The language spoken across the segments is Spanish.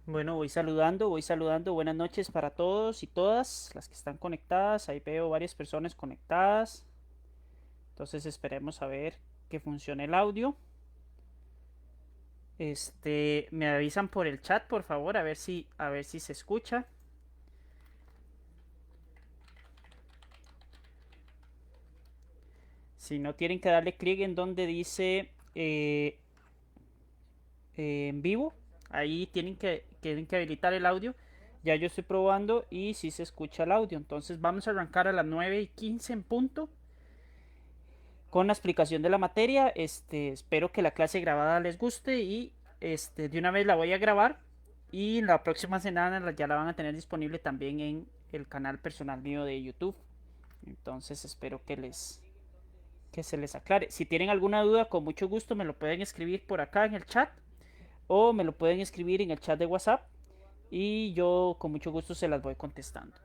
Bueno, voy saludando. Buenas noches para todos y todas las que están conectadas. Ahí veo varias personas conectadas. Entonces esperemos a ver que funcione el audio. Me avisan por el chat, por favor, a ver si se escucha. Si no, tienen que darle clic en donde dice en vivo. Ahí tienen que habilitar el audio. Ya yo estoy probando y si se escucha el audio. Entonces vamos a arrancar a las 9:15 en punto con la explicación de la materia. Espero que la clase grabada les guste y de una vez la voy a grabar y la próxima semana ya la van a tener disponible también en el canal personal mío de YouTube. Entonces espero que se les aclare. Si tienen alguna duda, con mucho gusto me lo pueden escribir por acá en el chat o me lo pueden escribir en el chat de WhatsApp y yo con mucho gusto se las voy contestando.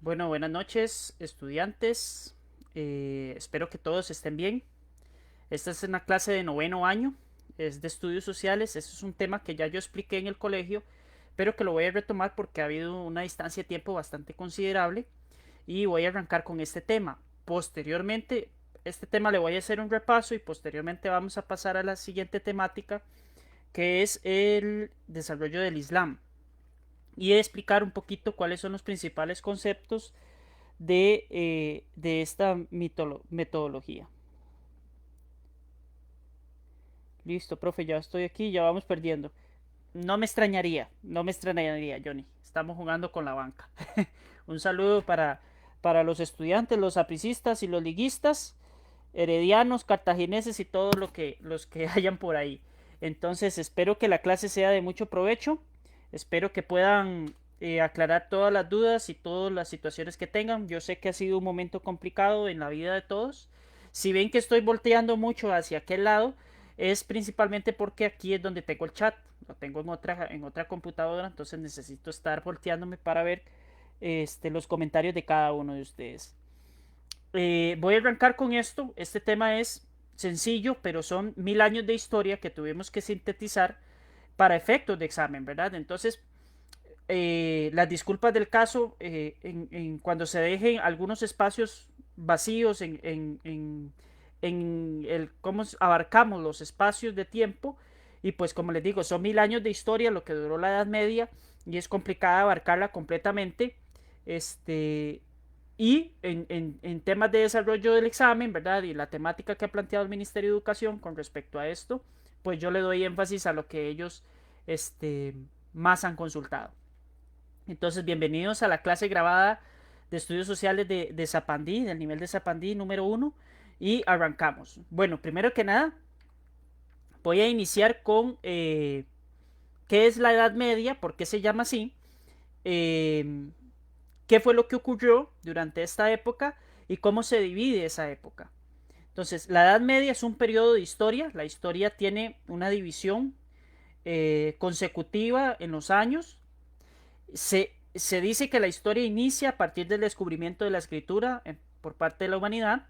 Bueno, buenas noches, estudiantes. Espero que todos estén bien. Esta es una clase de noveno año, es de estudios sociales. Eso es un tema que ya yo expliqué en el colegio, pero que lo voy a retomar porque ha habido una distancia de tiempo bastante considerable y voy a arrancar con este tema. Posteriormente, este tema le voy a hacer un repaso y posteriormente vamos a pasar a la siguiente temática, que es el desarrollo del Islam y explicar un poquito cuáles son los principales conceptos de esta metodología. Listo, profe, ya estoy aquí, ya vamos perdiendo. No me extrañaría, Johnny. Estamos jugando con la banca. Un saludo para los estudiantes, los apricistas y los liguistas, heredianos, cartagineses y todos los que hayan por ahí. Entonces, espero que la clase sea de mucho provecho. Espero que puedan aclarar todas las dudas y todas las situaciones que tengan. Yo sé que ha sido un momento complicado en la vida de todos. Si ven que estoy volteando mucho hacia aquel lado, es principalmente porque aquí es donde tengo el chat. Lo tengo en otra computadora, entonces necesito estar volteándome para ver los comentarios de cada uno de ustedes. Voy a arrancar con esto. Este tema es sencillo, pero son 1000 años de historia que tuvimos que sintetizar para efectos de examen, ¿verdad? Entonces, las disculpas del caso cuando se dejen algunos espacios vacíos en el cómo abarcamos los espacios de tiempo. Y pues como les digo, son 1000 años de historia lo que duró la Edad Media y es complicada abarcarla completamente. Este, y en temas de desarrollo del examen, ¿verdad? Y la temática que ha planteado el Ministerio de Educación con respecto a esto, pues yo le doy énfasis a lo que ellos este, más han consultado. Entonces, bienvenidos a la clase grabada de estudios sociales de Zapandí, del nivel de Zapandí número 1. Y arrancamos. Bueno, primero que nada, voy a iniciar con qué es la Edad Media, por qué se llama así, eh, qué fue lo que ocurrió durante esta época y cómo se divide esa época. Entonces, la Edad Media es un periodo de historia. La historia tiene una división consecutiva en los años. Se dice que la historia inicia a partir del descubrimiento de la escritura por parte de la humanidad.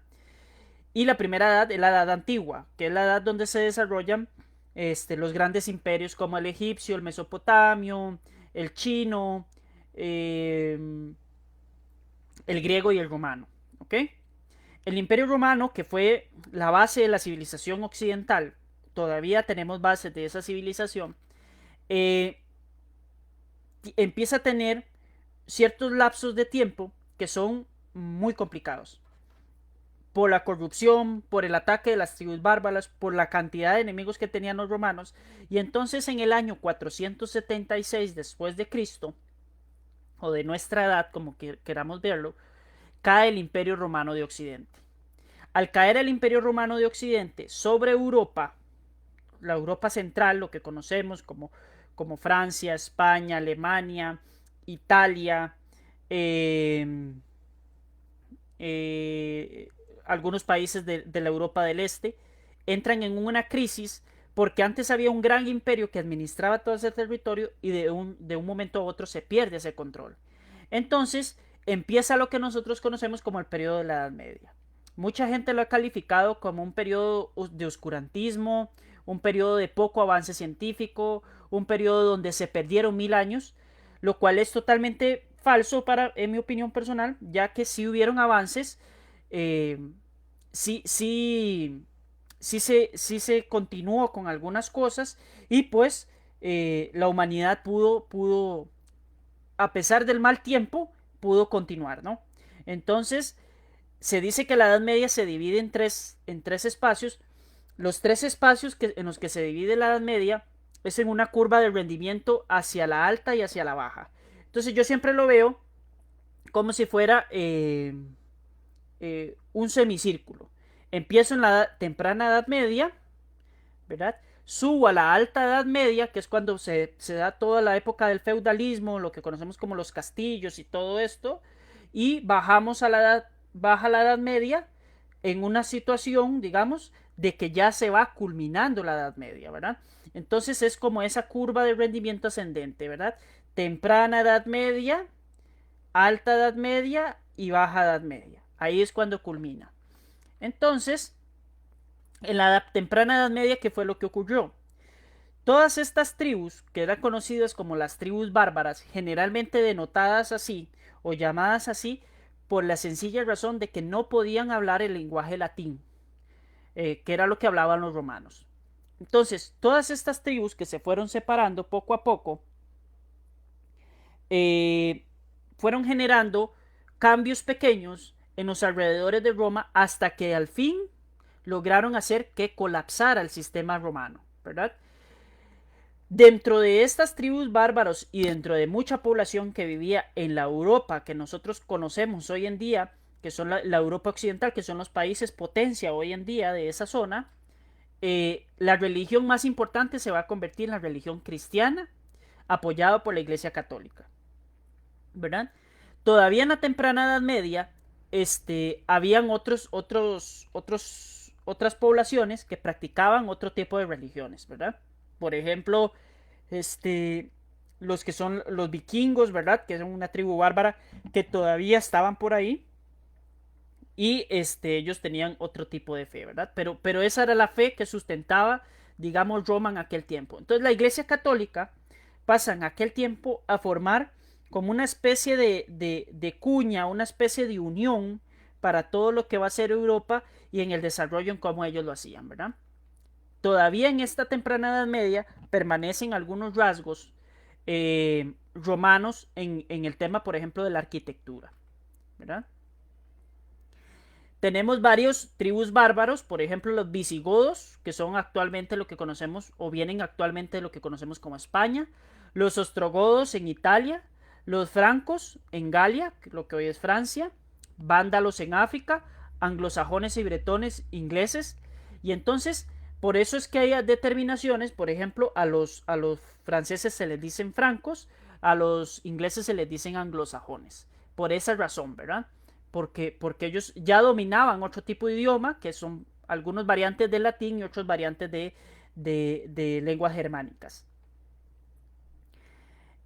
Y la primera edad es la edad antigua, que es la edad donde se desarrollan los grandes imperios como el egipcio, el mesopotamio, el chino, eh, el griego y el romano. ¿Ok? El imperio romano, que fue la base de la civilización occidental, todavía tenemos bases de esa civilización, eh, empieza a tener ciertos lapsos de tiempo que son muy complicados. Por la corrupción, por el ataque de las tribus bárbaras, por la cantidad de enemigos que tenían los romanos. Y entonces en el año 476 después de Cristo, o de nuestra edad, como queramos verlo, cae el Imperio Romano de Occidente. Al caer el Imperio Romano de Occidente sobre Europa, la Europa central, lo que conocemos como Francia, España, Alemania, Italia, eh, eh, algunos países de la Europa del Este, entran en una crisis porque antes había un gran imperio que administraba todo ese territorio y de un momento a otro se pierde ese control. Entonces empieza lo que nosotros conocemos como el periodo de la Edad Media. Mucha gente lo ha calificado como un periodo de oscurantismo, un periodo de poco avance científico, un periodo donde se perdieron 1000 años, lo cual es totalmente falso en mi opinión personal, ya que sí hubieron avances, eh, sí, sí, sí se continuó con algunas cosas y pues la humanidad pudo, a pesar del mal tiempo, pudo continuar, ¿no? Entonces, se dice que la Edad Media se divide en tres espacios. Los tres espacios en los que se divide la Edad Media es en una curva de rendimiento hacia la alta y hacia la baja. Entonces yo siempre lo veo como si fuera un semicírculo. Empiezo en la temprana Edad Media, ¿verdad? Subo a la alta Edad Media, que es cuando se da toda la época del feudalismo, lo que conocemos como los castillos y todo esto, y bajamos a baja la Edad Media en una situación, digamos, de que ya se va culminando la Edad Media, ¿verdad? Entonces es como esa curva de rendimiento ascendente, ¿verdad? Temprana Edad Media, alta Edad Media y baja Edad Media. Ahí es cuando culmina. Entonces, en la temprana Edad Media, ¿qué fue lo que ocurrió? Todas estas tribus, que eran conocidas como las tribus bárbaras, generalmente denotadas así o llamadas así, por la sencilla razón de que no podían hablar el lenguaje latín, que era lo que hablaban los romanos. Entonces, todas estas tribus que se fueron separando poco a poco, eh, fueron generando cambios pequeños en los alrededores de Roma hasta que al fin lograron hacer que colapsara el sistema romano, ¿verdad? Dentro de estas tribus bárbaros y dentro de mucha población que vivía en la Europa que nosotros conocemos hoy en día, que son la Europa occidental, que son los países potencia hoy en día de esa zona, la religión más importante se va a convertir en la religión cristiana, apoyada por la Iglesia Católica, ¿verdad? Todavía en la temprana Edad Media, habían otras poblaciones que practicaban otro tipo de religiones, ¿verdad? Por ejemplo, los que son los vikingos, ¿verdad? Que son una tribu bárbara que todavía estaban por ahí. Y ellos tenían otro tipo de fe, ¿verdad? Pero esa era la fe que sustentaba, digamos, Roma en aquel tiempo. Entonces la Iglesia Católica pasa en aquel tiempo a formar como una especie de cuña, una especie de unión para todo lo que va a ser Europa y en el desarrollo en cómo ellos lo hacían, ¿verdad? Todavía en esta temprana Edad Media permanecen algunos rasgos romanos en el tema, por ejemplo, de la arquitectura, ¿verdad? Tenemos varios tribus bárbaros, por ejemplo los visigodos, que son actualmente lo que conocemos, o vienen actualmente de lo que conocemos como España, los ostrogodos en Italia, los francos en Galia, lo que hoy es Francia, vándalos en África, anglosajones y bretones ingleses, y entonces por eso es que hay determinaciones, por ejemplo, a los franceses se les dicen francos, a los ingleses se les dicen anglosajones, por esa razón, ¿verdad? Porque ellos ya dominaban otro tipo de idioma, que son algunos variantes del latín y otros variantes de lenguas germánicas.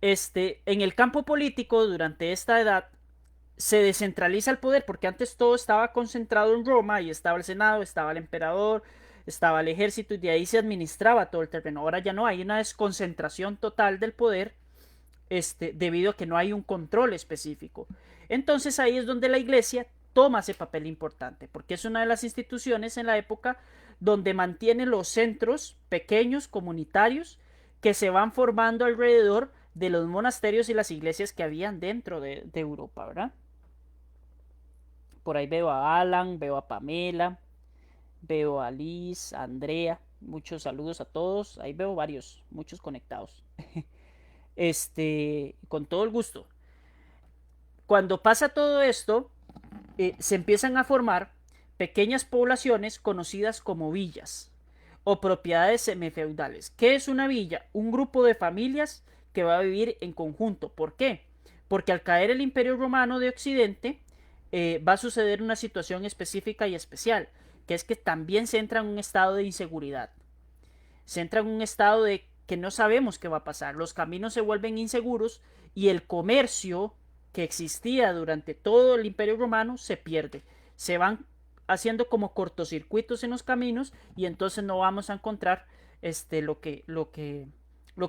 En el campo político, durante esta edad, se descentraliza el poder, porque antes todo estaba concentrado en Roma, y estaba el Senado, estaba el emperador, estaba el ejército, y de ahí se administraba todo el terreno. Ahora ya no, hay una desconcentración total del poder, debido a que no hay un control específico. Entonces ahí es donde la iglesia toma ese papel importante, porque es una de las instituciones en la época donde mantiene los centros pequeños, comunitarios, que se van formando alrededor de los monasterios y las iglesias que habían dentro de Europa, ¿verdad? Por ahí veo a Alan, veo a Pamela, veo a Liz, a Andrea, muchos saludos a todos, ahí veo varios, muchos conectados. Con todo el gusto. Cuando pasa todo esto, se empiezan a formar pequeñas poblaciones conocidas como villas o propiedades semifeudales. ¿Qué es una villa? Un grupo de familias que va a vivir en conjunto. ¿Por qué? Porque al caer el Imperio Romano de Occidente, va a suceder una situación específica y especial, que es que también se entra en un estado de inseguridad. Se entra en un estado de que no sabemos qué va a pasar. Los caminos se vuelven inseguros y el comercio que existía durante todo el Imperio Romano se pierde. Se van haciendo como cortocircuitos en los caminos y entonces no vamos a encontrar lo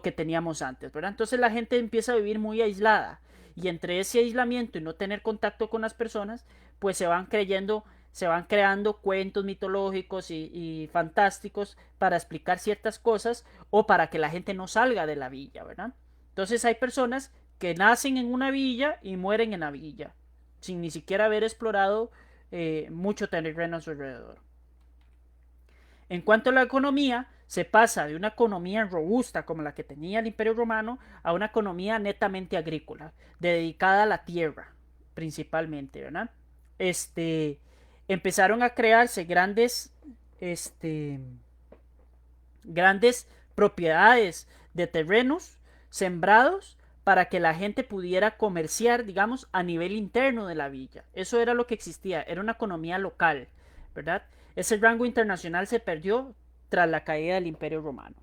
que teníamos antes, ¿verdad? Entonces la gente empieza a vivir muy aislada, y entre ese aislamiento y no tener contacto con las personas, pues se van creando cuentos mitológicos y fantásticos para explicar ciertas cosas o para que la gente no salga de la villa, ¿verdad? Entonces hay personas que nacen en una villa y mueren en la villa, sin ni siquiera haber explorado mucho terreno a su alrededor. En cuanto a la economía, se pasa de una economía robusta como la que tenía el Imperio Romano a una economía netamente agrícola, dedicada a la tierra, principalmente, ¿verdad? Empezaron a crearse grandes propiedades de terrenos sembrados para que la gente pudiera comerciar, digamos, a nivel interno de la villa. Eso era lo que existía, era una economía local, ¿verdad? Ese rango internacional se perdió tras la caída del Imperio Romano.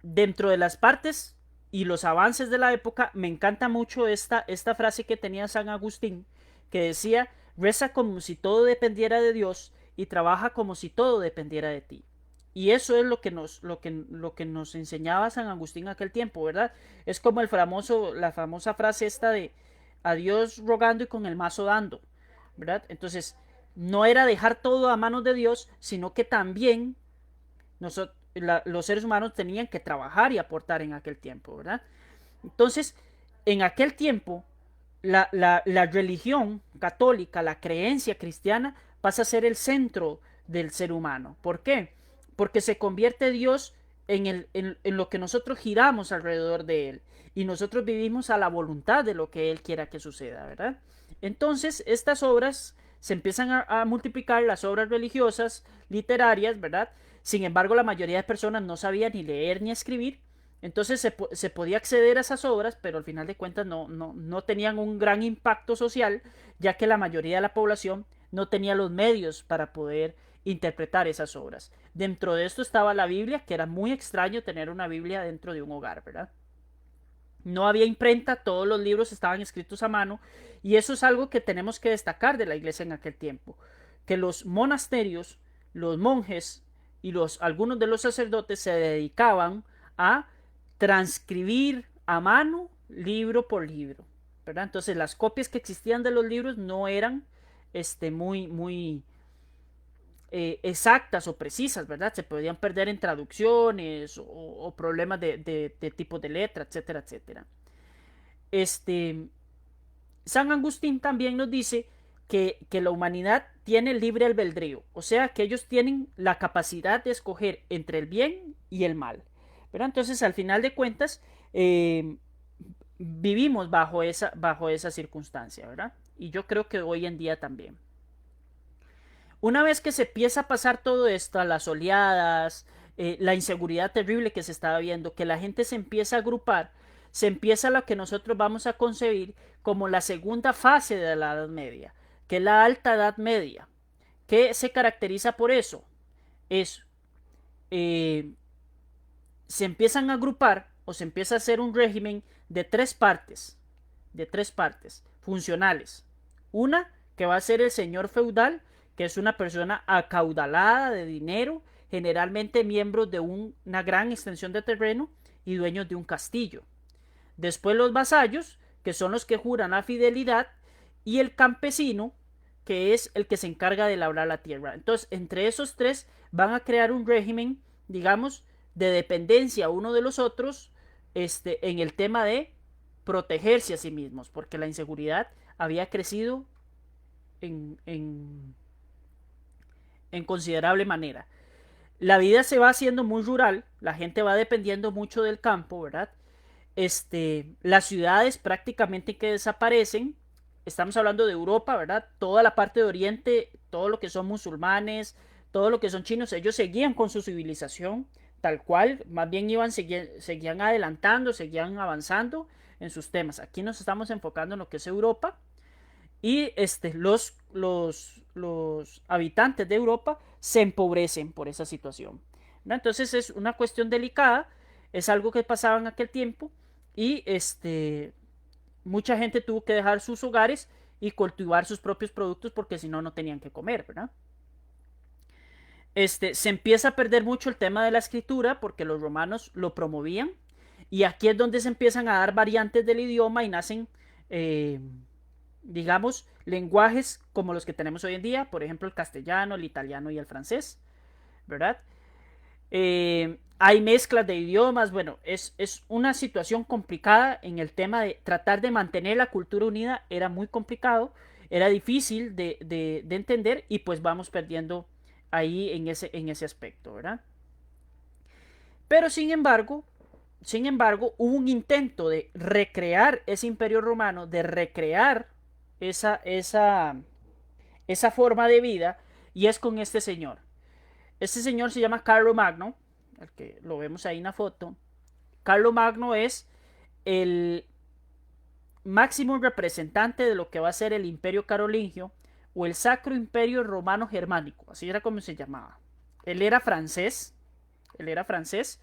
Dentro de las partes y los avances de la época, me encanta mucho esta frase que tenía San Agustín, que decía: reza como si todo dependiera de Dios y trabaja como si todo dependiera de ti. Y eso es lo que nos enseñaba San Agustín en aquel tiempo, ¿verdad? Es como la famosa frase esta de a Dios rogando y con el mazo dando, ¿verdad? Entonces, no era dejar todo a manos de Dios, sino que también los seres humanos tenían que trabajar y aportar en aquel tiempo, ¿verdad? Entonces, en aquel tiempo, la religión católica, la creencia cristiana, pasa a ser el centro del ser humano. ¿Por qué? Porque se convierte Dios en lo que nosotros giramos alrededor de Él. Y nosotros vivimos a la voluntad de lo que Él quiera que suceda, ¿verdad? Entonces, estas obras se empiezan a multiplicar, las obras religiosas, literarias, ¿verdad? Sin embargo, la mayoría de personas no sabían ni leer ni escribir. Entonces se podía acceder a esas obras, pero al final de cuentas no tenían un gran impacto social, ya que la mayoría de la población no tenía los medios para poder interpretar esas obras. Dentro de esto estaba la Biblia, que era muy extraño tener una Biblia dentro de un hogar, ¿verdad? No había imprenta, todos los libros estaban escritos a mano, y eso es algo que tenemos que destacar de la iglesia en aquel tiempo, que los monasterios, los monjes y algunos de los sacerdotes se dedicaban a transcribir a mano libro por libro. ¿verdad? Entonces las copias que existían de los libros no eran muy exactas o precisas, ¿verdad? Se podían perder en traducciones o problemas de tipo de letra, etcétera, etcétera. Este, San Agustín también nos dice que la humanidad tiene libre albedrío, o sea que ellos tienen la capacidad de escoger entre el bien y el mal, ¿verdad? Entonces, al final de cuentas, vivimos bajo esa circunstancia, ¿verdad? Y yo creo que hoy en día también. Una vez que se empieza a pasar todo esto, las oleadas, la inseguridad terrible que se estaba viendo, que la gente se empieza a agrupar, se empieza lo que nosotros vamos a concebir como la segunda fase de la Edad Media, que es la Alta Edad Media. ¿Qué se caracteriza por eso? Es, eh, se empiezan a agrupar o se empieza a hacer un régimen de tres partes funcionales. Una que va a ser el señor feudal, que es una persona acaudalada de dinero, generalmente miembros de una gran extensión de terreno y dueños de un castillo. Después los vasallos, que son los que juran la fidelidad, y el campesino, que es el que se encarga de labrar la tierra. Entonces, entre esos tres van a crear un régimen, digamos, de dependencia uno de los otros, en el tema de protegerse a sí mismos, porque la inseguridad había crecido en, en considerable manera. La vida se va haciendo muy rural, la gente va dependiendo mucho del campo, ¿verdad? Las ciudades prácticamente que desaparecen. Estamos hablando de Europa, ¿verdad? Toda la parte de Oriente, todo lo que son musulmanes, todo lo que son chinos, ellos seguían con su civilización tal cual, más bien seguían adelantando, seguían avanzando en sus temas. Aquí nos estamos enfocando en lo que es Europa y los habitantes de Europa se empobrecen por esa situación, ¿no? Entonces es una cuestión delicada, es algo que pasaba en aquel tiempo y mucha gente tuvo que dejar sus hogares y cultivar sus propios productos porque si no, no tenían que comer, ¿verdad? Se empieza a perder mucho el tema de la escritura porque los romanos lo promovían y aquí es donde se empiezan a dar variantes del idioma y nacen, eh, digamos, lenguajes como los que tenemos hoy en día, por ejemplo, el castellano, el italiano y el francés, ¿verdad? Hay mezclas de idiomas, bueno, es una situación complicada en el tema de tratar de mantener la cultura unida, era muy complicado, era difícil de entender y pues vamos perdiendo ahí en ese aspecto, ¿verdad? Pero sin embargo, hubo un intento de recrear ese imperio romano, de recrear esa, esa, esa forma de vida, y es con este señor. Este señor se llama Carlo Magno, el que lo vemos ahí en la foto. Carlo Magno es el máximo representante de lo que va a ser el imperio carolingio o el Sacro Imperio Romano Germánico, así era como se llamaba. Él era francés, él era francés,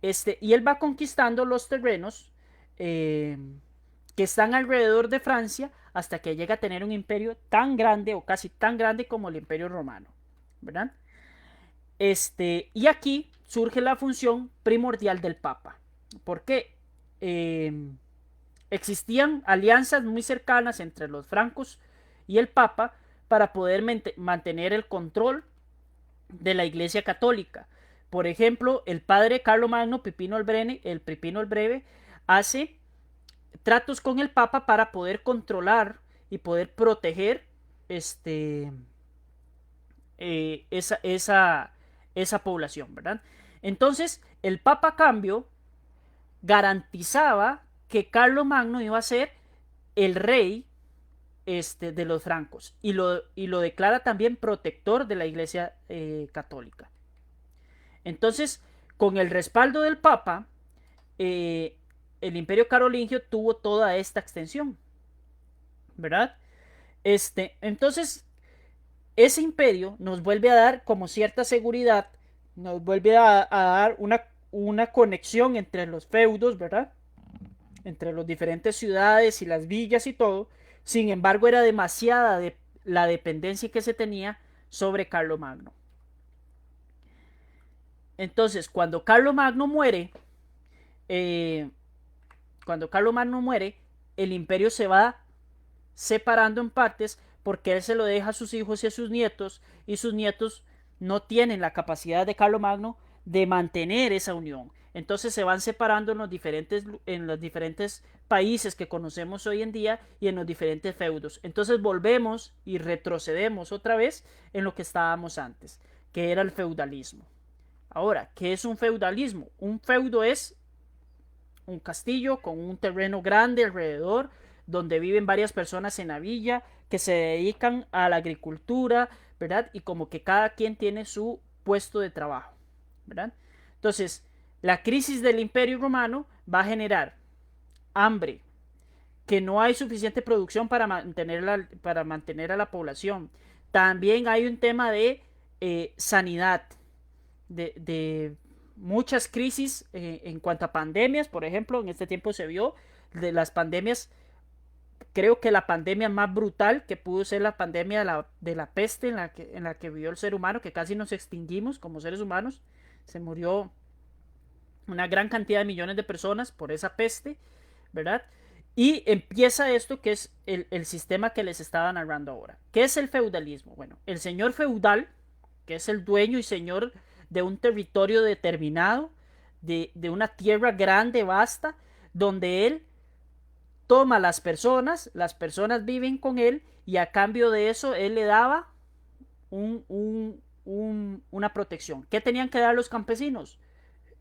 y él va conquistando los terrenos eh, que están alrededor de Francia hasta que llega a tener un imperio tan grande o casi tan grande como el imperio romano, ¿verdad? Y aquí surge la función primordial del Papa. Porque existían alianzas muy cercanas entre los francos y el Papa para poder mantener el control de la Iglesia Católica. Por ejemplo, el padre Carlomagno Pipino el Breve, hace tratos con el Papa para poder controlar y poder proteger este, esa población, ¿verdad? Entonces, el Papa a cambio garantizaba que Carlomagno iba a ser el rey de los francos y lo declara también protector de la Iglesia Católica. Entonces, con el respaldo del Papa, el Imperio Carolingio tuvo toda esta extensión, ¿verdad? Entonces, ese imperio nos vuelve a dar como cierta seguridad, nos vuelve a dar una conexión entre los feudos, ¿verdad? Entre las diferentes ciudades y las villas y todo. Sin embargo, era demasiada la dependencia que se tenía sobre Carlomagno. Entonces, eh, cuando Carlomagno muere, el imperio se va separando en partes porque él se lo deja a sus hijos y a sus nietos, y sus nietos no tienen la capacidad de Carlomagno de mantener esa unión. Entonces se van separando en los diferentes países que conocemos hoy en día y en los diferentes feudos. Entonces volvemos y retrocedemos otra vez en lo que estábamos antes, que era el feudalismo. Ahora, ¿qué es un feudalismo? Un feudo es un castillo con un terreno grande alrededor, donde viven varias personas en la villa que se dedican a la agricultura, ¿verdad? Y como que cada quien tiene su puesto de trabajo, ¿verdad? Entonces, la crisis del Imperio Romano va a generar hambre, que no hay suficiente producción para mantener a la población. También hay un tema de sanidad, de muchas crisis en cuanto a pandemias. Por ejemplo, en este tiempo se vio de las pandemias. Creo que la pandemia más brutal que pudo ser la pandemia de la peste en la que vivió el ser humano, que casi nos extinguimos como seres humanos. Se murió una gran cantidad de millones de personas por esa peste, ¿verdad? Y empieza esto que es el sistema que les estaba narrando ahora. ¿Qué es el feudalismo? Bueno, el señor feudal, que es el dueño y señor de un territorio determinado, de una tierra grande, vasta, donde él toma a las personas viven con él, y a cambio de eso él le daba una protección. ¿Qué tenían que dar los campesinos?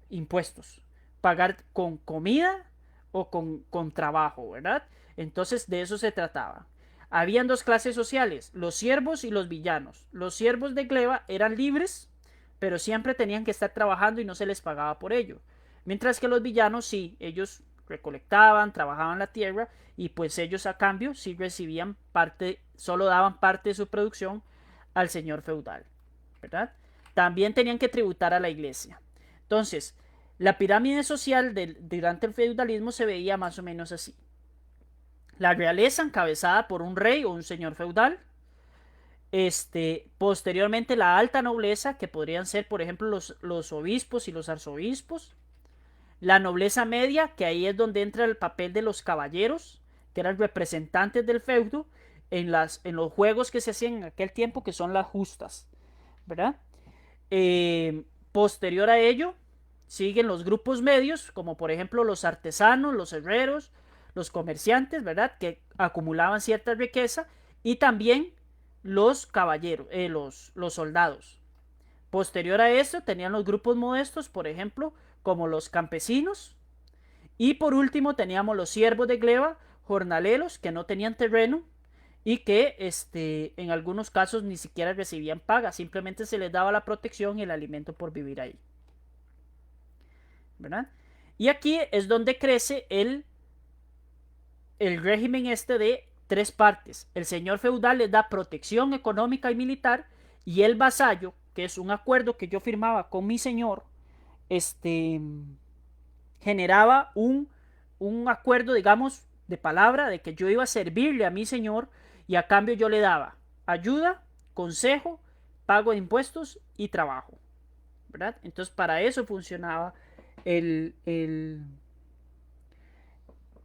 Impuestos. Pagar con comida o con trabajo, ¿verdad? Entonces de eso se trataba. Habían dos clases sociales, los siervos y los villanos. Los siervos de gleba eran libres, pero siempre tenían que estar trabajando y no se les pagaba por ello. Mientras que los villanos sí, ellos recolectaban, trabajaban la tierra, y pues ellos a cambio sí recibían parte, solo daban parte de su producción al señor feudal, ¿verdad? También tenían que tributar a la iglesia. Entonces, la pirámide social durante el feudalismo se veía más o menos así. La realeza encabezada por un rey o un señor feudal. Posteriormente la alta nobleza, que podrían ser, por ejemplo, los obispos y los arzobispos. La nobleza media, que ahí es donde entra el papel de los caballeros, que eran representantes del feudo en los juegos que se hacían en aquel tiempo, que son las justas, ¿verdad? Posterior a ello, siguen los grupos medios, como por ejemplo los artesanos, los herreros, los comerciantes, ¿verdad? Que acumulaban cierta riqueza, y también los caballeros, los soldados. Posterior a eso tenían los grupos modestos, por ejemplo, como los campesinos. Y por último teníamos los siervos de gleba, jornaleros, que no tenían terreno y que en algunos casos ni siquiera recibían paga, simplemente se les daba la protección y el alimento por vivir ahí, ¿verdad? Y aquí es donde crece el régimen de tres partes. El señor feudal les da protección económica y militar, y el vasallo, que es un acuerdo que yo firmaba con mi señor, generaba un acuerdo, digamos, de palabra, de que yo iba a servirle a mi señor, y a cambio yo le daba ayuda, consejo, pago de impuestos y trabajo, ¿verdad? Entonces para eso funcionaba el, el,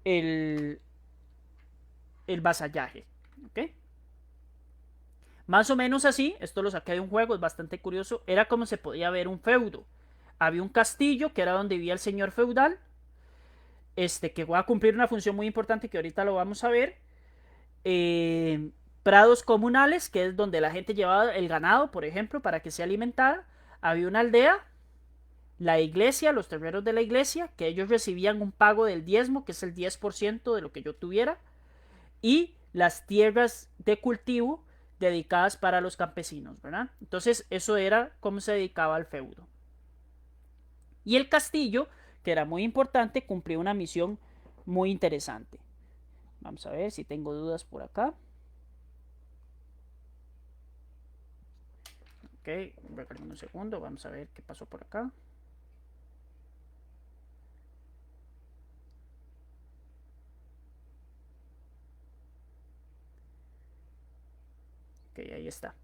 el, el vasallaje, ¿ok? Más o menos así, esto lo saqué de un juego, es bastante curioso, era como se podía ver un feudo. Había un castillo que era donde vivía el señor feudal, que va a cumplir una función muy importante que ahorita lo vamos a ver. Prados comunales, que es donde la gente llevaba el ganado, por ejemplo, para que se alimentara. Había una aldea, la iglesia, los terrenos de la iglesia, que ellos recibían un pago del diezmo, que es el 10% de lo que yo tuviera, y las tierras de cultivo dedicadas para los campesinos, ¿verdad? Entonces eso era como se dedicaba al feudo. Y el castillo, que era muy importante, cumplió una misión muy interesante. Vamos a ver si tengo dudas por acá. Ok, un segundo, vamos a ver qué pasó por acá. Ok, ahí está.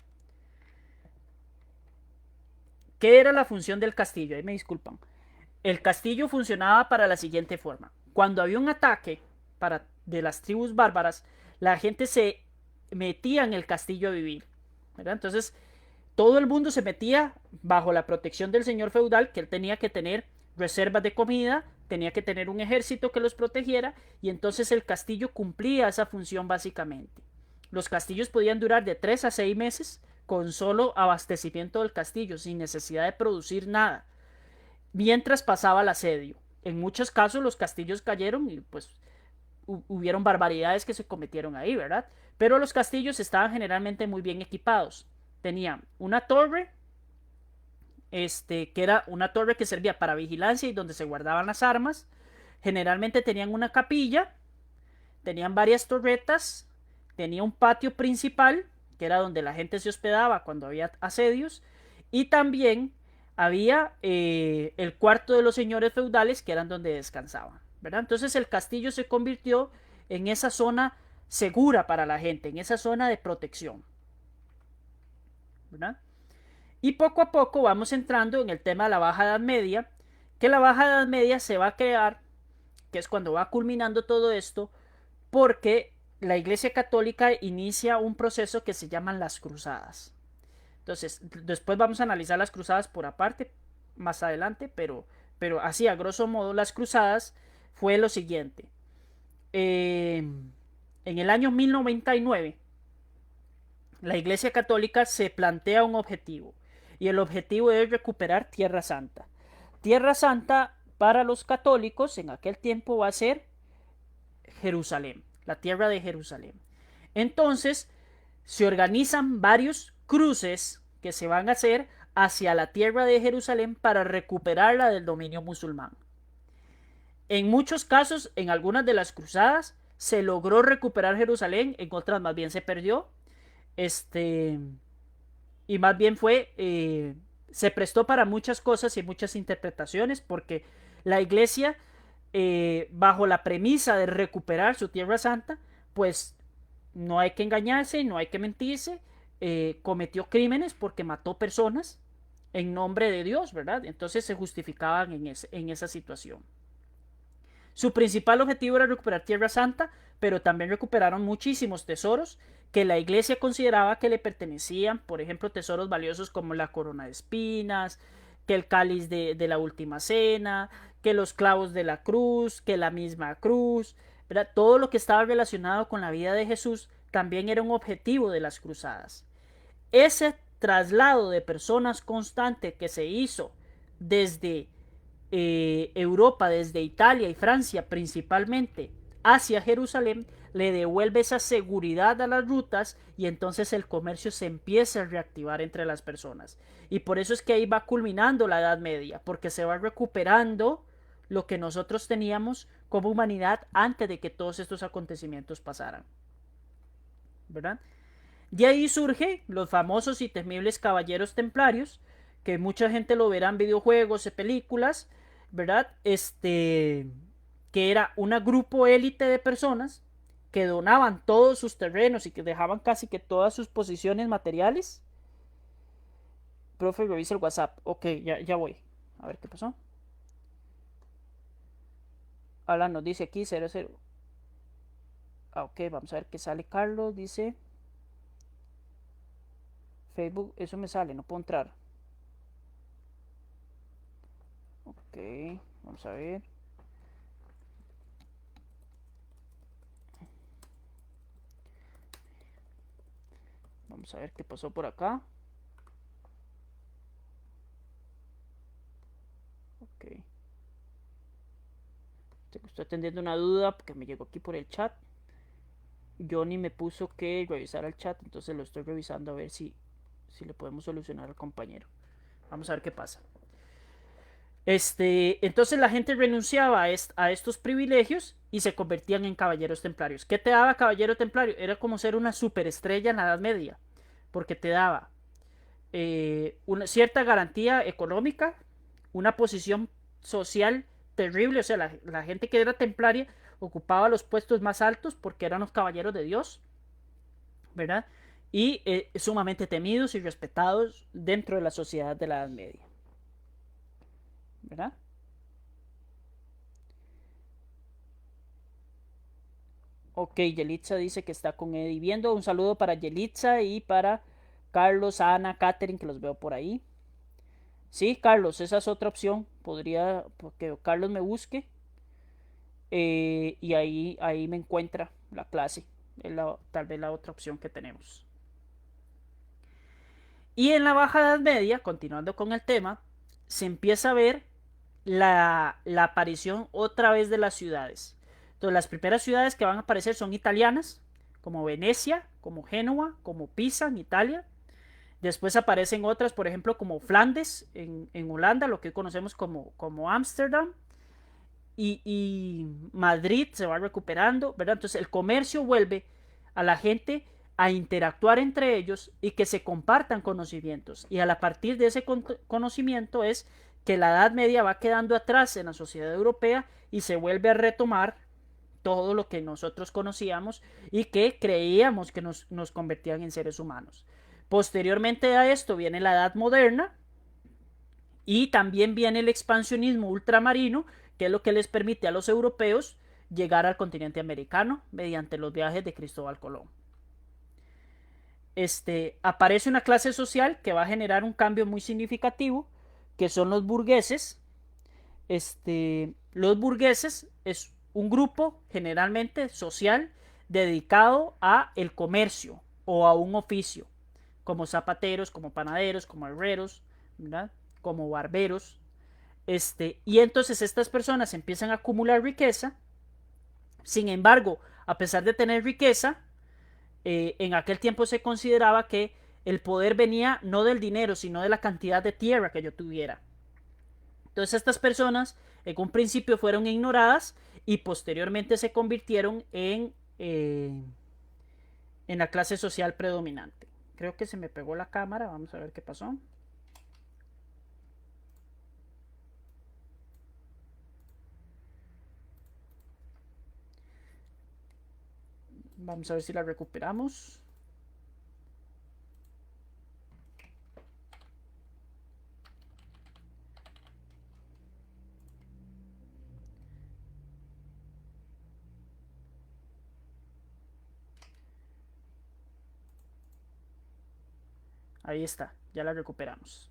¿Qué era la función del castillo? Ahí me disculpan. El castillo funcionaba para la siguiente forma. Cuando había un ataque, para de las tribus bárbaras, la gente se metía en el castillo a vivir, ¿verdad? Entonces, todo el mundo se metía bajo la protección del señor feudal, que él tenía que tener reservas de comida, tenía que tener un ejército que los protegiera, y entonces el castillo cumplía esa función básicamente. Los castillos podían durar de 3 a 6 meses con solo abastecimiento del castillo, sin necesidad de producir nada, mientras pasaba el asedio. En muchos casos los castillos cayeron y pues hubieron barbaridades que se cometieron ahí, ¿verdad? Pero los castillos estaban generalmente muy bien equipados. Tenían una torre, que era una torre que servía para vigilancia y donde se guardaban las armas. Generalmente tenían una capilla, tenían varias torretas, tenía un patio principal, que era donde la gente se hospedaba cuando había asedios, y también había el cuarto de los señores feudales, que eran donde descansaban, ¿verdad? Entonces el castillo se convirtió en esa zona segura para la gente, en esa zona de protección, ¿verdad? Y poco a poco vamos entrando en el tema de la Baja Edad Media, que la Baja Edad Media se va a crear, que es cuando va culminando todo esto, porque la Iglesia Católica inicia un proceso que se llaman las cruzadas. Entonces, después vamos a analizar las cruzadas por aparte, más adelante, pero así, a grosso modo, las cruzadas fue lo siguiente. En el año 1099, la Iglesia Católica se plantea un objetivo, y el objetivo es recuperar Tierra Santa. Tierra Santa para los católicos en aquel tiempo va a ser Jerusalén, la tierra de Jerusalén. Entonces, se organizan varios cruces que se van a hacer hacia la tierra de Jerusalén para recuperarla del dominio musulmán. En muchos casos, en algunas de las cruzadas, se logró recuperar Jerusalén, en otras más bien se perdió. Y más bien se prestó para muchas cosas y muchas interpretaciones, porque la iglesia, bajo la premisa de recuperar su tierra santa, pues no hay que engañarse, no hay que mentirse, cometió crímenes porque mató personas en nombre de Dios, ¿verdad? Entonces se justificaban en esa situación. Su principal objetivo era recuperar Tierra Santa, pero también recuperaron muchísimos tesoros que la iglesia consideraba que le pertenecían, por ejemplo, tesoros valiosos como la corona de espinas, que el cáliz de la última cena, que los clavos de la cruz, que la misma cruz, ¿verdad? Todo lo que estaba relacionado con la vida de Jesús también era un objetivo de las cruzadas. Ese traslado de personas constante que se hizo desde Europa, desde Italia y Francia principalmente, hacia Jerusalén, le devuelve esa seguridad a las rutas, y entonces el comercio se empieza a reactivar entre las personas. Y por eso es que ahí va culminando la Edad Media, porque se va recuperando lo que nosotros teníamos como humanidad antes de que todos estos acontecimientos pasaran, ¿verdad? De ahí surgen los famosos y temibles caballeros templarios, que mucha gente lo verá en videojuegos y películas, ¿verdad? Que era un grupo élite de personas que donaban todos sus terrenos y que dejaban casi que todas sus posiciones materiales. Profe, revisa el WhatsApp. Ok, ya voy. A ver qué pasó. Alan nos dice aquí 00. Ok, vamos a ver qué sale Carlos. Dice Facebook, eso me sale, no puedo entrar. Ok, vamos a ver. Vamos a ver qué pasó por acá. Ok. Estoy atendiendo una duda porque me llegó aquí por el chat. Johnny me puso que revisara el chat, entonces lo estoy revisando a ver si le podemos solucionar al compañero. Vamos a ver qué pasa. Entonces la gente renunciaba a estos privilegios y se convertían en caballeros templarios. ¿Qué te daba caballero templario? Era como ser una superestrella en la Edad Media, porque te daba una cierta garantía económica, una posición social terrible. O sea, la gente que era templaria ocupaba los puestos más altos porque eran los caballeros de Dios, ¿verdad? Y sumamente temidos y respetados dentro de la sociedad de la Edad Media, ¿verdad? Ok, Yelitza dice que está con Eddie viendo. Un saludo para Yelitza y para Carlos, Ana, Catherine, que los veo por ahí. Sí, Carlos, esa es otra opción. Podría que Carlos me busque y ahí me encuentra la clase. Es tal vez la otra opción que tenemos. Y en la Baja Edad Media, continuando con el tema, se empieza a ver la aparición otra vez de las ciudades. Entonces, las primeras ciudades que van a aparecer son italianas, como Venecia, como Génova, como Pisa en Italia. Después aparecen otras, por ejemplo, como Flandes en Holanda, lo que hoy conocemos como Ámsterdam. Y Madrid se va recuperando, ¿verdad? Entonces el comercio vuelve a la gente a interactuar entre ellos y que se compartan conocimientos. Y a partir de ese conocimiento es que la Edad Media va quedando atrás en la sociedad europea y se vuelve a retomar todo lo que nosotros conocíamos y que creíamos que nos convertían en seres humanos. Posteriormente a esto viene la Edad Moderna y también viene el expansionismo ultramarino, que es lo que les permite a los europeos llegar al continente americano mediante los viajes de Cristóbal Colón. Aparece una clase social que va a generar un cambio muy significativo, que son los burgueses. Los burgueses es un grupo generalmente social dedicado a el comercio o a un oficio, como zapateros, como panaderos, como herreros, ¿verdad? Como barberos. Y entonces estas personas empiezan a acumular riqueza. Sin embargo, a pesar de tener riqueza, en aquel tiempo se consideraba que el poder venía no del dinero, sino de la cantidad de tierra que yo tuviera. Entonces estas personas en un principio fueron ignoradas y posteriormente se convirtieron en la clase social predominante. Creo que se me pegó la cámara, vamos a ver qué pasó. Vamos a ver si la recuperamos. Ahí está, ya la recuperamos.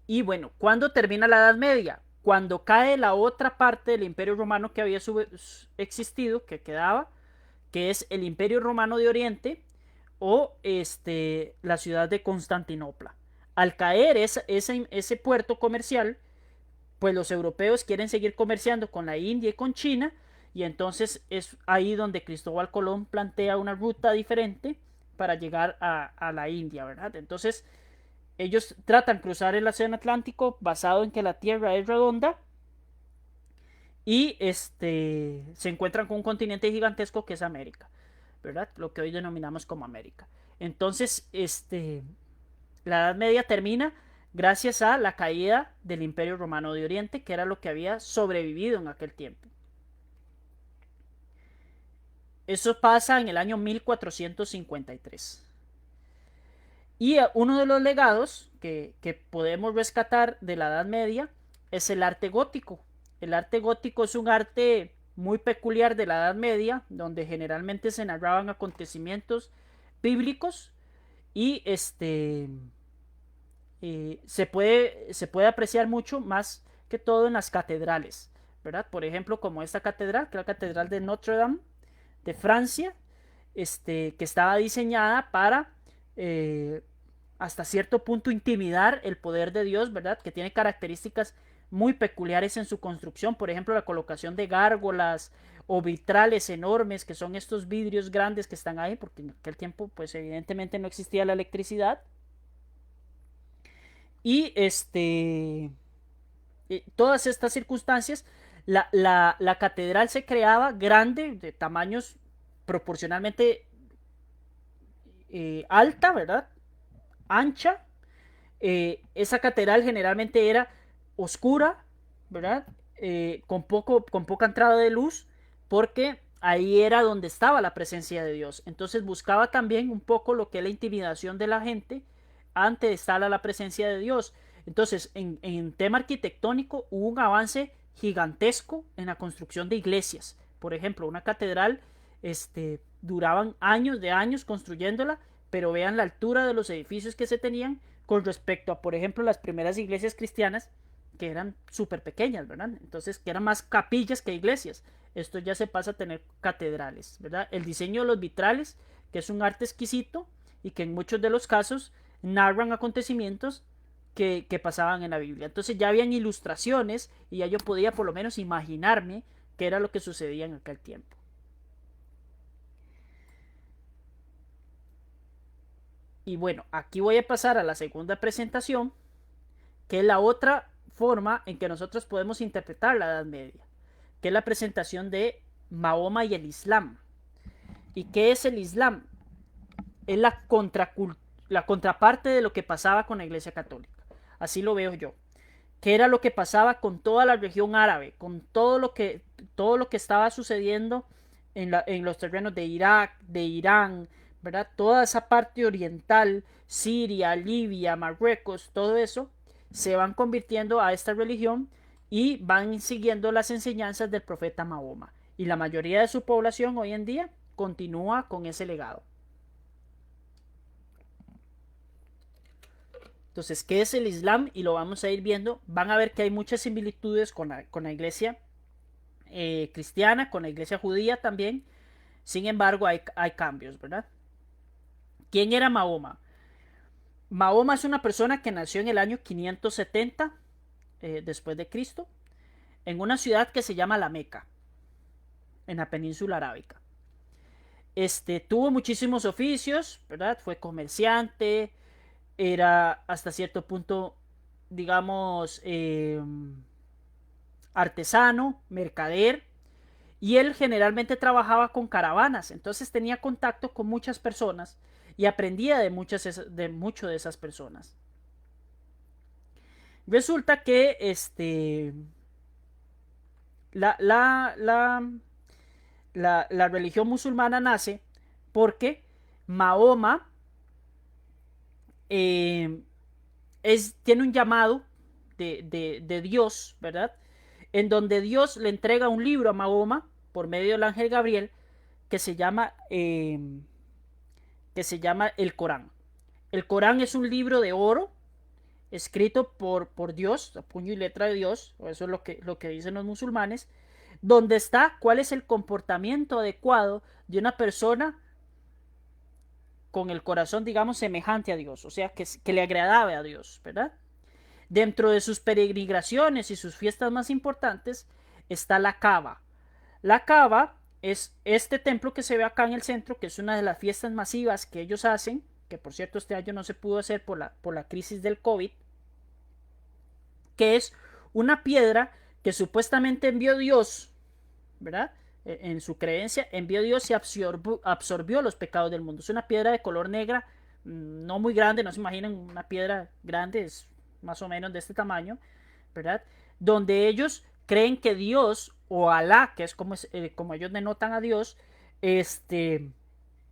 Y bueno, ¿cuándo termina la Edad Media? Cuando cae la otra parte del Imperio Romano que había existido, que quedaba, que es el Imperio Romano de Oriente o la ciudad de Constantinopla. Al caer ese puerto comercial, pues los europeos quieren seguir comerciando con la India y con China, y entonces es ahí donde Cristóbal Colón plantea una ruta diferente para llegar a la India, ¿verdad? Entonces ellos tratan de cruzar el océano Atlántico basado en que la Tierra es redonda y se encuentran con un continente gigantesco que es América, ¿verdad? Lo que hoy denominamos como América. Entonces, la Edad Media termina gracias a la caída del Imperio Romano de Oriente, que era lo que había sobrevivido en aquel tiempo. Eso pasa en el año 1453. Y uno de los legados que podemos rescatar de la Edad Media es el arte gótico. El arte gótico es un arte muy peculiar de la Edad Media, donde generalmente se narraban acontecimientos bíblicos y se puede apreciar mucho más que todo en las catedrales, ¿verdad? Por ejemplo, como esta catedral, que es la Catedral de Notre Dame de Francia, que estaba diseñada para eh, hasta cierto punto intimidar el poder de Dios, ¿verdad? Que tiene características muy peculiares en su construcción, por ejemplo, la colocación de gárgolas o vitrales enormes, que son estos vidrios grandes que están ahí, porque en aquel tiempo, pues evidentemente no existía la electricidad. Y todas estas circunstancias, la catedral se creaba grande, de tamaños proporcionalmente alta, ¿verdad? Ancha. Esa catedral generalmente era oscura, ¿verdad? Con poca entrada de luz, porque ahí era donde estaba la presencia de Dios. Entonces buscaba también un poco lo que es la intimidación de la gente antes de estar a la presencia de Dios. Entonces, en tema arquitectónico hubo un avance gigantesco en la construcción de iglesias. Por ejemplo, una catedral, duraban años de años construyéndola, pero vean la altura de los edificios que se tenían con respecto a, por ejemplo, las primeras iglesias cristianas, que eran súper pequeñas, ¿verdad? Entonces, que eran más capillas que iglesias. Esto ya se pasa a tener catedrales, ¿verdad? El diseño de los vitrales, que es un arte exquisito y que en muchos de los casos narran acontecimientos que pasaban en la Biblia. Entonces ya habían ilustraciones y ya yo podía por lo menos imaginarme qué era lo que sucedía en aquel tiempo. Y bueno, aquí voy a pasar a la segunda presentación, que es la otra forma en que nosotros podemos interpretar la Edad Media, que es la presentación de Mahoma y el Islam. ¿Y qué es el Islam? Es la contraparte de lo que pasaba con la Iglesia Católica. Así lo veo yo. ¿Qué era lo que pasaba con toda la región árabe? Con todo lo que estaba sucediendo en los terrenos de Irak, de Irán, ¿verdad? Toda esa parte oriental, Siria, Libia, Marruecos, todo eso, se van convirtiendo a esta religión y van siguiendo las enseñanzas del profeta Mahoma. Y la mayoría de su población hoy en día continúa con ese legado. Entonces, ¿qué es el Islam? Y lo vamos a ir viendo. Van a ver que hay muchas similitudes con la iglesia cristiana, con la iglesia judía también. Sin embargo, hay cambios, ¿verdad? ¿Quién era Mahoma? Mahoma es una persona que nació en el año 570 después de Cristo, en una ciudad que se llama La Meca, en la península arábica. Tuvo muchísimos oficios, ¿verdad? Fue comerciante, era hasta cierto punto, digamos, artesano, mercader, y él generalmente trabajaba con caravanas, entonces tenía contacto con muchas personas y aprendía de mucho de esas personas. Resulta que la, la, la, la religión musulmana nace porque Mahoma eh, tiene un llamado de Dios, ¿verdad? En donde Dios le entrega un libro a Mahoma por medio del ángel Gabriel que se llama, eh, que se llama el Corán. El Corán es un libro de oro escrito por Dios, a puño y letra de Dios, eso es lo que dicen los musulmanes, donde está cuál es el comportamiento adecuado de una persona con el corazón, digamos, semejante a Dios, o sea, que le agradaba a Dios, ¿verdad? Dentro de sus peregrinaciones y sus fiestas más importantes está la Kaaba. La Kaaba es este templo que se ve acá en el centro, que es una de las fiestas masivas que ellos hacen, que por cierto este año no se pudo hacer por la crisis del COVID, que es una piedra que supuestamente envió Dios, ¿verdad? En su creencia, envió Dios y absorbió los pecados del mundo. Es una piedra de color negra, no muy grande, no se imaginen una piedra grande, es más o menos de este tamaño, ¿verdad? Donde ellos creen que Dios o Alá, que es como ellos denotan a Dios,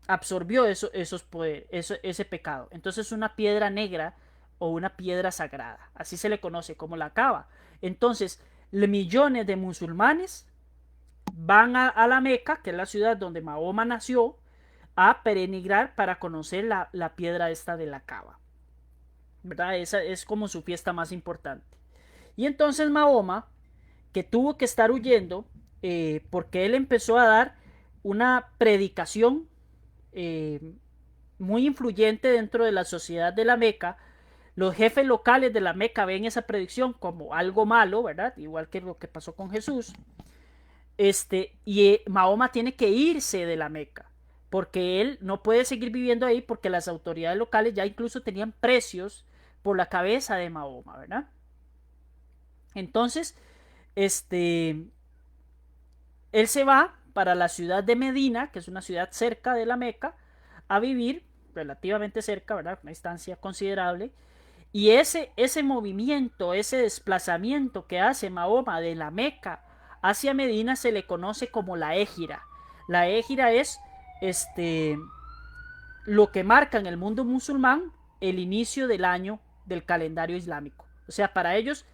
absorbió ese pecado. Entonces una piedra negra o una piedra sagrada, así se le conoce como la Kaaba. Entonces, millones de musulmanes van a la Meca, que es la ciudad donde Mahoma nació, a peregrinar para conocer la piedra esta de la Kaaba, ¿verdad? Esa es como su fiesta más importante. Y entonces Mahoma, que tuvo que estar huyendo, porque él empezó a dar una predicación muy influyente dentro de la sociedad de la Meca. Los jefes locales de la Meca ven esa predicción como algo malo, ¿verdad? Igual que lo que pasó con Jesús. Y Mahoma tiene que irse de la Meca, porque él no puede seguir viviendo ahí porque las autoridades locales ya incluso tenían precios por la cabeza de Mahoma, ¿verdad? Entonces, él se va para la ciudad de Medina, que es una ciudad cerca de la Meca, a vivir relativamente cerca, ¿verdad? Una distancia considerable. Y ese movimiento, ese desplazamiento que hace Mahoma de la Meca hacia Medina se le conoce como la Égira. La égira es lo que marca en el mundo musulmán el inicio del año del calendario islámico. O sea, para ellos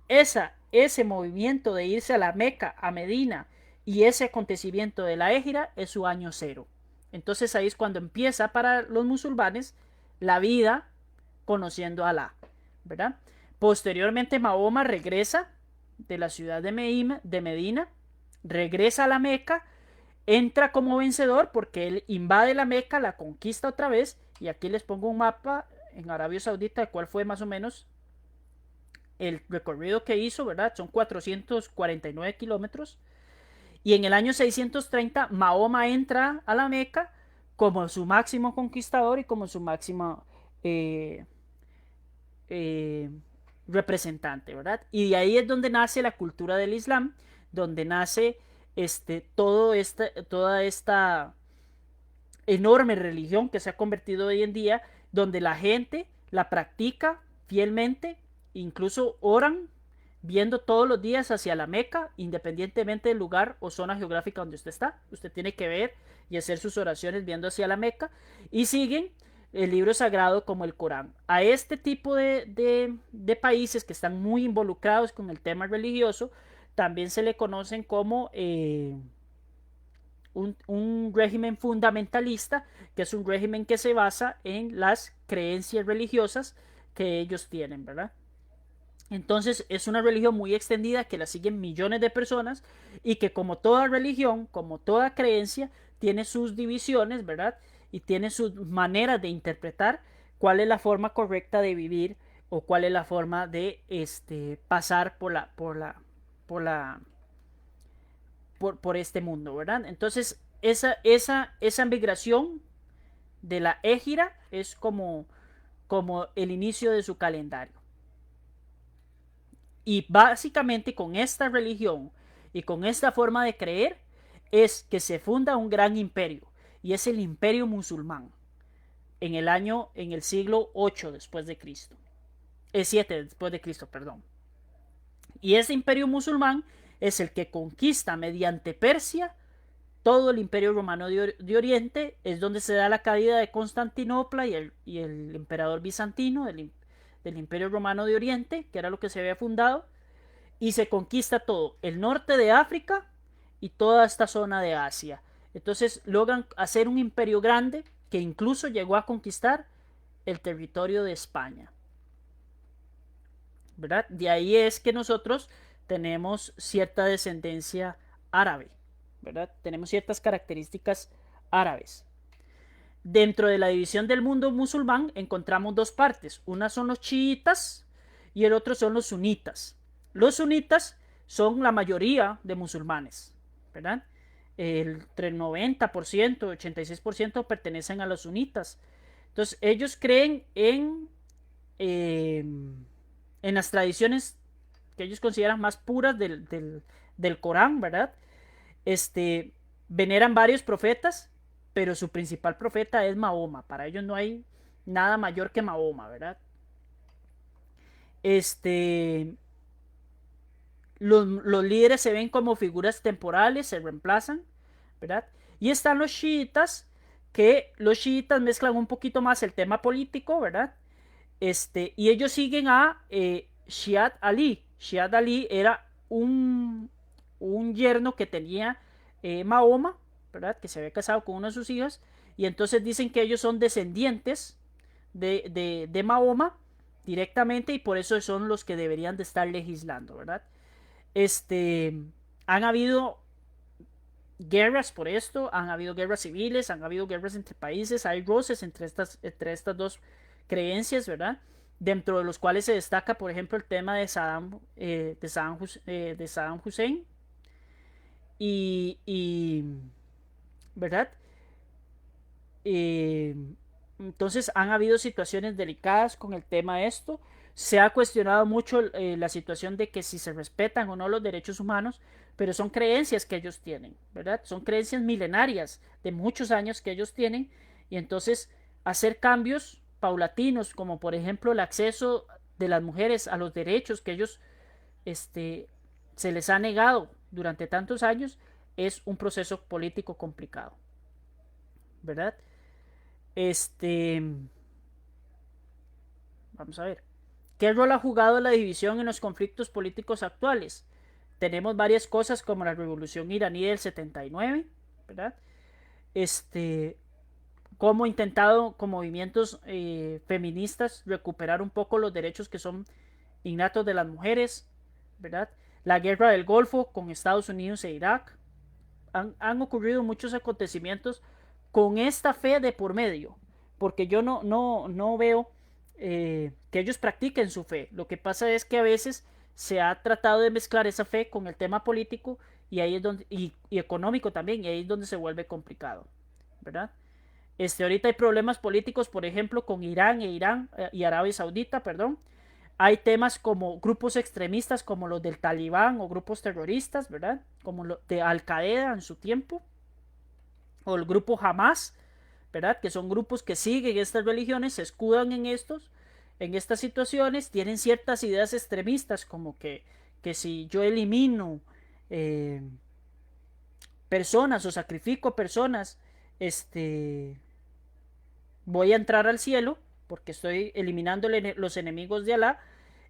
ese movimiento de irse a la Meca, a Medina, y ese acontecimiento de la égira es su año cero. Entonces ahí es cuando empieza para los musulmanes la vida conociendo a Alá, ¿verdad? Posteriormente Mahoma regresa de la ciudad de Medina, regresa a la Meca, entra como vencedor porque él invade la Meca, la conquista otra vez, y aquí les pongo un mapa en Arabia Saudita de cuál fue más o menos el recorrido que hizo, ¿verdad? Son 449 kilómetros. Y en el año 630 Mahoma entra a la Meca como su máximo conquistador y como su máximo eh, eh, representante, ¿verdad? Y de ahí es donde nace la cultura del Islam, donde nace toda esta enorme religión que se ha convertido hoy en día, donde la gente la practica fielmente, incluso oran viendo todos los días hacia la Meca, independientemente del lugar o zona geográfica donde usted está. Usted tiene que ver y hacer sus oraciones viendo hacia la Meca y siguen el libro sagrado como el Corán. A este tipo de países que están muy involucrados con el tema religioso, también se le conocen como un régimen fundamentalista, que es un régimen que se basa en las creencias religiosas que ellos tienen, ¿verdad? Entonces es una religión muy extendida que la siguen millones de personas y que como toda religión, como toda creencia, tiene sus divisiones, ¿verdad? Y tiene sus maneras de interpretar cuál es la forma correcta de vivir o cuál es la forma de pasar por este mundo, ¿verdad? Entonces esa migración de la égira es como el inicio de su calendario. Y básicamente con esta religión y con esta forma de creer es que se funda un gran imperio y es el imperio musulmán en el siglo 8 después de Cristo. 7 después de Cristo, perdón. Y ese imperio musulmán es el que conquista mediante Persia todo el imperio romano de Oriente, es donde se da la caída de Constantinopla y el emperador bizantino del imperio romano de Oriente, que era lo que se había fundado, y se conquista todo, el norte de África y toda esta zona de Asia. Entonces logran hacer un imperio grande que incluso llegó a conquistar el territorio de España, ¿verdad? De ahí es que nosotros tenemos cierta descendencia árabe, ¿verdad? Tenemos ciertas características árabes. Dentro de la división del mundo musulmán encontramos dos partes. Una son los chiitas y el otro son los sunitas. Los sunitas son la mayoría de musulmanes, ¿verdad? Entre el 90%, 86% pertenecen a los sunitas. Entonces ellos creen en las tradiciones que ellos consideran más puras del Corán, ¿verdad? Veneran varios profetas, pero su principal profeta es Mahoma. Para ellos no hay nada mayor que Mahoma, ¿verdad? Los líderes se ven como figuras temporales, se reemplazan, ¿verdad? Y están los chiitas, que los chiitas mezclan un poquito más el tema político, ¿verdad? Y ellos siguen a Shiad Ali. Shiad Ali era un yerno que tenía Mahoma, ¿verdad? Que se había casado con una de sus hijas. Y entonces dicen que ellos son descendientes de Mahoma directamente y por eso son los que deberían de estar legislando, ¿verdad? Han habido guerras por esto, han habido guerras civiles, han habido guerras entre países, hay roces entre estas dos creencias, ¿verdad? Dentro de los cuales se destaca, por ejemplo, el tema de Saddam Hussein y ¿verdad? Entonces han habido situaciones delicadas con el tema de esto. Se ha cuestionado mucho la situación de que si se respetan o no los derechos humanos, pero son creencias que ellos tienen, ¿verdad? Son creencias milenarias de muchos años que ellos tienen y entonces hacer cambios paulatinos, como por ejemplo el acceso de las mujeres a los derechos que ellos se les ha negado durante tantos años, es un proceso político complicado, ¿verdad? Este, vamos a ver. ¿Qué rol ha jugado la división en los conflictos políticos actuales? Tenemos varias cosas como la revolución iraní del 79, ¿verdad? Este, cómo ha intentado con movimientos feministas recuperar un poco los derechos que son innatos de las mujeres, ¿verdad? La guerra del Golfo con Estados Unidos e Irak. Han ocurrido muchos acontecimientos con esta fe de por medio, porque yo no veo que ellos practiquen su fe. Lo que pasa es que a veces se ha tratado de mezclar esa fe con el tema político y ahí es donde y económico también, y ahí es donde se vuelve complicado, ¿verdad? Ahorita hay problemas políticos, por ejemplo, con Irán y Arabia Saudita, perdón. Hay temas como grupos extremistas como los del Talibán o grupos terroristas, ¿verdad? Como los de Al Qaeda en su tiempo, o el grupo Hamas, ¿verdad? Que son grupos que siguen estas religiones, se escudan en estas situaciones, tienen ciertas ideas extremistas como que si yo elimino eh, personas o sacrifico personas, voy a entrar al cielo porque estoy eliminando los enemigos de Alá.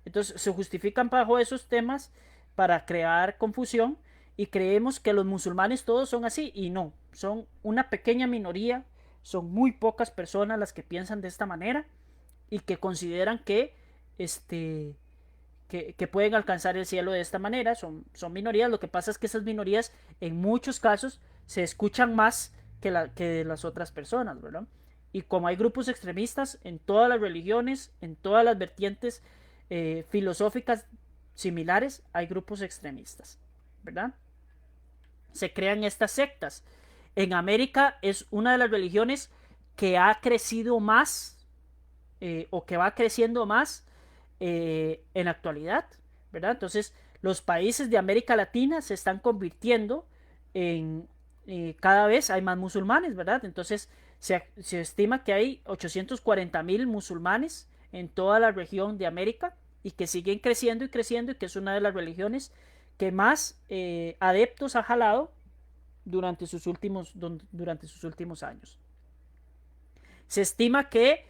Entonces se justifican bajo esos temas para crear confusión y creemos que los musulmanes todos son así y no, son una pequeña minoría, son muy pocas personas las que piensan de esta manera y que consideran que pueden alcanzar el cielo de esta manera, son minorías. Lo que pasa es que esas minorías en muchos casos se escuchan más que las otras personas, ¿verdad? Y como hay grupos extremistas en todas las religiones, en todas las vertientes filosóficas similares, hay grupos extremistas, ¿verdad? Se crean estas sectas. En América es una de las religiones que ha crecido más o que va creciendo más en la actualidad, ¿verdad? Entonces, los países de América Latina se están convirtiendo en cada vez hay más musulmanes, ¿verdad? Entonces, se estima que hay 840.000 musulmanes en toda la región de América y que siguen creciendo y creciendo y que es una de las religiones que más adeptos ha jalado durante sus últimos años. Se estima que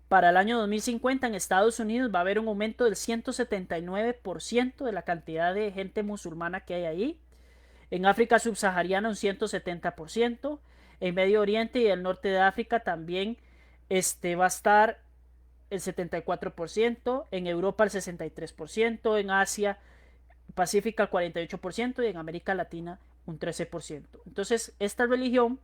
para el año 2050 en Estados Unidos va a haber un aumento del 179% de la cantidad de gente musulmana que hay ahí. En África subsahariana un 170%. En Medio Oriente y el norte de África también va a estar el 74%. En Europa el 63%. En Asia Pacífica el 48% y en América Latina un 13%. Entonces esta religión,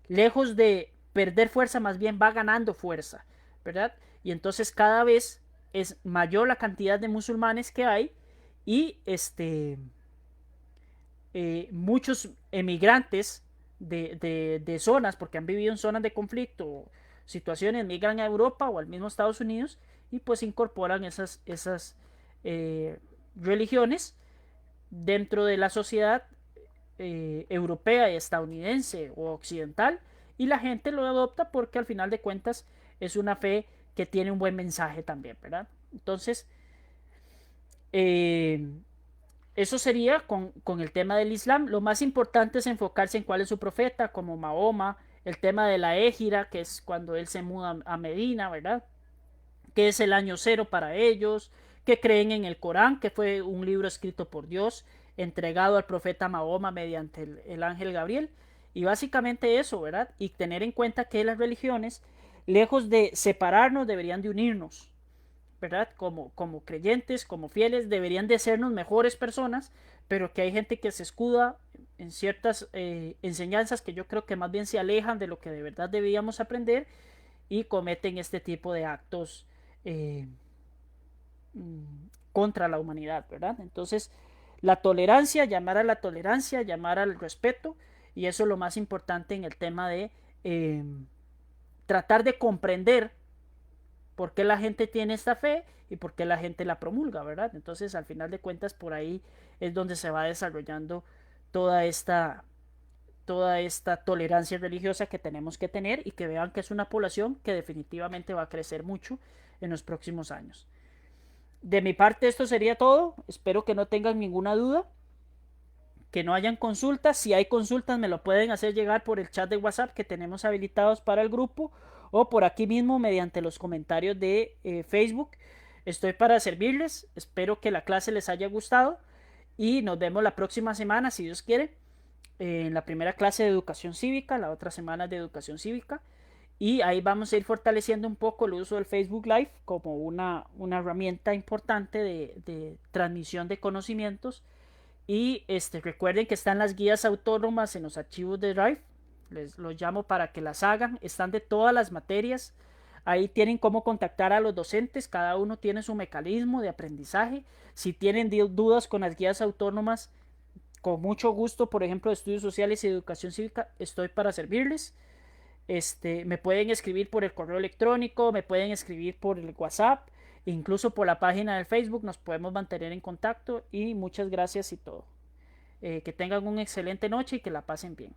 lejos de perder fuerza, más bien va ganando fuerza, ¿verdad? Y entonces cada vez es mayor la cantidad de musulmanes que hay y muchos emigrantes de zonas, porque han vivido en zonas de conflicto, situaciones, migran a Europa o al mismo Estados Unidos y pues incorporan esas religiones dentro de la sociedad europea y estadounidense o occidental y la gente lo adopta porque al final de cuentas es una fe que tiene un buen mensaje también, ¿verdad? Entonces, eh, eso sería con el tema del Islam. Lo más importante es enfocarse en cuál es su profeta, como Mahoma, el tema de la égira, que es cuando él se muda a Medina, ¿verdad? Que es el año cero para ellos, que creen en el Corán, que fue un libro escrito por Dios, entregado al profeta Mahoma mediante el ángel Gabriel. Y básicamente eso, ¿verdad? Y tener en cuenta que las religiones, lejos de separarnos, deberían de unirnos, ¿verdad? Como creyentes, como fieles, deberían de sernos mejores personas, pero que hay gente que se escuda en ciertas enseñanzas que yo creo que más bien se alejan de lo que de verdad deberíamos aprender y cometen este tipo de actos eh, contra la humanidad, ¿verdad? Entonces, la tolerancia, llamar a la tolerancia, llamar al respeto, y eso es lo más importante en el tema de tratar de comprender por qué la gente tiene esta fe y por qué la gente la promulga, ¿verdad? Entonces, al final de cuentas, por ahí es donde se va desarrollando toda esta tolerancia religiosa que tenemos que tener y que vean que es una población que definitivamente va a crecer mucho en los próximos años. De mi parte esto sería todo, espero que no tengan ninguna duda, que no hayan consultas. Si hay consultas me lo pueden hacer llegar por el chat de WhatsApp que tenemos habilitados para el grupo o por aquí mismo mediante los comentarios de Facebook. Estoy para servirles. Espero que la clase les haya gustado y nos vemos la próxima semana si Dios quiere en la primera clase de educación cívica, la otra semana de educación cívica. Y ahí vamos a ir fortaleciendo un poco el uso del Facebook Live como una herramienta importante de transmisión de conocimientos. Y recuerden que están las guías autónomas en los archivos de Drive. Les los llamo para que las hagan. Están de todas las materias. Ahí tienen cómo contactar a los docentes. Cada uno tiene su mecanismo de aprendizaje. Si tienen dudas con las guías autónomas, con mucho gusto, por ejemplo, de estudios sociales y educación cívica, estoy para servirles. Me pueden escribir por el correo electrónico, me pueden escribir por el WhatsApp, incluso por la página del Facebook nos podemos mantener en contacto y muchas gracias y todo. Que tengan una excelente noche y que la pasen bien.